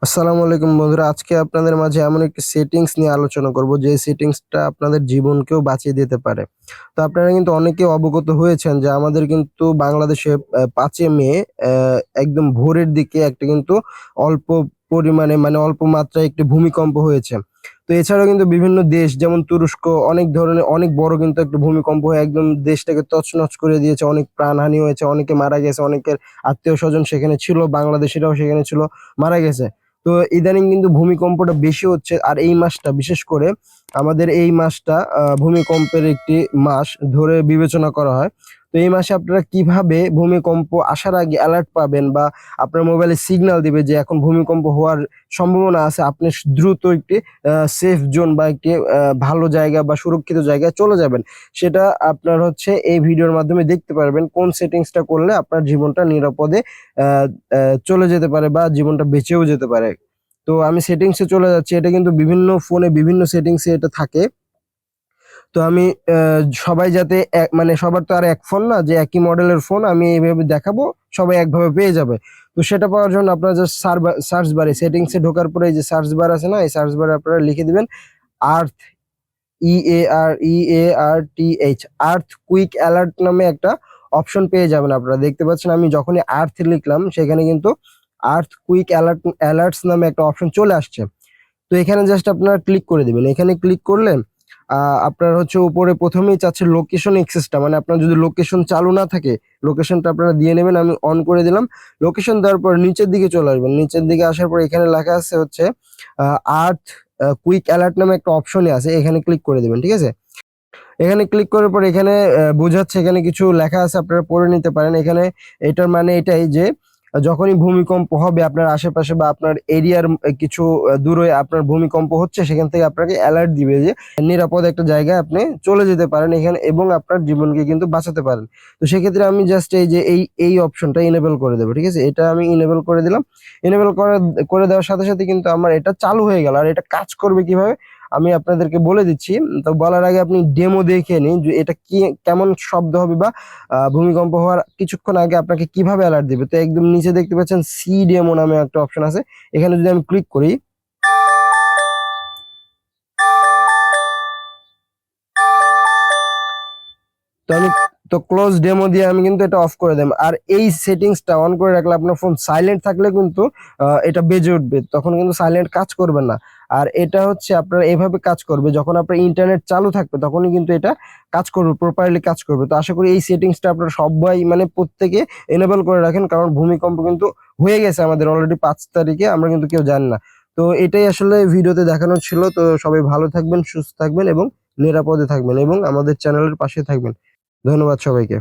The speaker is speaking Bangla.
আসসালামু আলাইকুম বন্ধুরা, আজকে আপনাদের মাঝে এমন একটি সেটিংস নিয়ে আলোচনা করব যে সেটিংসটা আপনাদের জীবনকেও বাঁচিয়ে দিতে পারে। তো আপনারা কিন্তু অনেকে অবগত হয়েছেন যে আমাদের কিন্তু বাংলাদেশে ৫ই মে একদম ভোরের দিকে একটা কিন্তু অল্প পরিমাণে মানে অল্প মাত্রায় একটি ভূমিকম্প হয়েছে। তো এছাড়াও কিন্তু বিভিন্ন দেশ যেমন তুরস্ক অনেক ধরনের অনেক বড় কিন্তু একটা ভূমিকম্প হয়ে একদম দেশটাকে তছনছ করে দিয়েছে। অনেক প্রাণহানি হয়েছে, অনেকে মারা গেছে, অনেকের আত্মীয়-স্বজন সেখানে ছিল, বাংলাদেশিরাও সেখানে ছিল, মারা গেছে। তো ইদানিং কিন্তু ভূমিকম্পটা বেশি হচ্ছে, আর এই মাসটা বিশেষ করে আমাদের এই মাসটা ভূমিকম্পের একটি মাস ধরে বিবেচনা করা হয়। তো এই মাসে আপনারা কিভাবে ভূমিকম্প আসার আগে অ্যালার্ট পাবেন বা আপনার মোবাইলে সিগন্যাল দিবে যে এখন ভূমিকম্প হওয়ার সম্ভাবনা আছে, আপনি দ্রুত একটি সেফ জোন বা একটি ভালো জায়গা বা সুরক্ষিত জায়গায় চলে যাবেন, সেটা আপনার হচ্ছে এই ভিডিওর মাধ্যমে দেখতে পারবেন কোন সেটিংসটা করলে আপনার জীবনটা নিরাপদে আহ চলে যেতে পারে বা জীবনটা বেঁচেও যেতে পারে। তো আমি সেটিংসে চলে যাচ্ছি। এটা কিন্তু বিভিন্ন ফোনে বিভিন্ন সেটিংসে এটা থাকে। তো আমি সবাই যাতে মানে সবার তো আর এক ফোন না যে একই মডেলের ফোন আমি এইভাবে দেখাবো সবাই একভাবে পেয়ে যাবে। তো সেটা পাওয়ার জন্য আপনারা জাস্ট সার্চ বারে সেটিংসে ঢোকার পরে এই যে সার্চ বার আছে না, এই সার্চ বারে আপনারা লিখে দিবেন আর্থ, EARTH, আর্থ কুইক অ্যালার্ট নামে একটা অপশন পেয়ে যাবেন। আপনারা দেখতে পাচ্ছেন আমি যখনই আর্থ লিখলাম সেখানে কিন্তু আর্থ কুইক অ্যালার্টস নামে একটা অপশন চলে আসছে। তো এখানে জাস্ট আপনারা ক্লিক করে দিবেন। এখানে ক্লিক করলে আপনার হচ্ছে উপরে প্রথমেই চাচ্ছে লোকেশন এক্সেসটা, মানে আপনার যদি লোকেশন চালু না থাকে লোকেশনটা আপনারা দিয়ে নেবেন। আমি অন করে দিলাম। লোকেশন দেওয়ার পর নিচের দিকে চলে আসবেন। নিচের দিকে আসার পর এখানে লেখা আছে হচ্ছে আর্থ কুইক অ্যালার্ট নামে একটা অপশনই আছে, এখানে ক্লিক করে দিবেন। ঠিক আছে, এখানে ক্লিক করার পর এখানে বোঝাচ্ছে, এখানে কিছু লেখা আছে আপনারা পড়ে নিতে পারেন। এখানে এটার মানে এটাই যে যখনই ভূমিকম্প হবে আপনার আশেপাশে বা আপনার এরিয়ার কিছু দূরে আপনার ভূমিকম্প হচ্ছে, সেখান থেকে আপনাকে অ্যালার্ট দিবে যে নিরাপদ একটা জায়গায় আপনি চলে যেতে পারেন এখানে এবং আপনার জীবনকে কিন্তু বাঁচাতে পারেন। তো সেক্ষেত্রে আমি জাস্ট এই যে এই অপশনটা ইনেবল করে দেবো। ঠিক আছে, এটা আমি ইনেবল করে দিলাম। ইনেবল করে দেওয়ার সাথে সাথে কিন্তু আমার এটা চালু হয়ে গেল। আর এটা কাজ করবে কিভাবে আমি আপনাদেরকে বলে দিচ্ছি। তো বলার আগে আপনি ডেমো দেখে নিন যে এটা কি কেমন শব্দ হবে বা ভূমিকম্প হওয়ার কিছুক্ষণ আগে আপনাকে কিভাবে অ্যালার্ট দিবে। তো একদম নিচে দেখতে পাচ্ছেন সি ডেমো নামে একটা অপশন আছে, এখানে যদি আমি ক্লিক করি তো আমি তো ক্লোজ ডেমো দিয়ে আমি কিন্তু এটা অফ করে দেব। আর এই সেটিংসটা অন করে রাখলে আপনার ফোন সাইলেন্ট থাকলে কিন্তু এটা বেজে উঠবে, তখন কিন্তু সাইলেন্ট কাজ করবে না। আর এটা হচ্ছে আপনার এভাবে কাজ করবে যখন আপনার ইন্টারনেট চালু থাকবে, তখনই কিন্তু এটা কাজ করবে, প্রপারলি কাজ করবে। তো আশা করি এই সেটিংসটা আপনারা সবাই মানে প্রত্যেকে এনেবল করে রাখেন, কারণ ভূমিকম্প কিন্তু হয়ে গেছে আমাদের অলরেডি 5 তারিখে, আমরা কিন্তু কেউ জানি না। তো এটাই আসলে ভিডিওতে দেখানোর ছিল। তো সবাই ভালো থাকবেন, সুস্থ থাকবেন এবং নিরাপদে থাকবেন এবং আমাদের চ্যানেলের পাশে থাকবেন। ধন্যবাদ সবাইকে।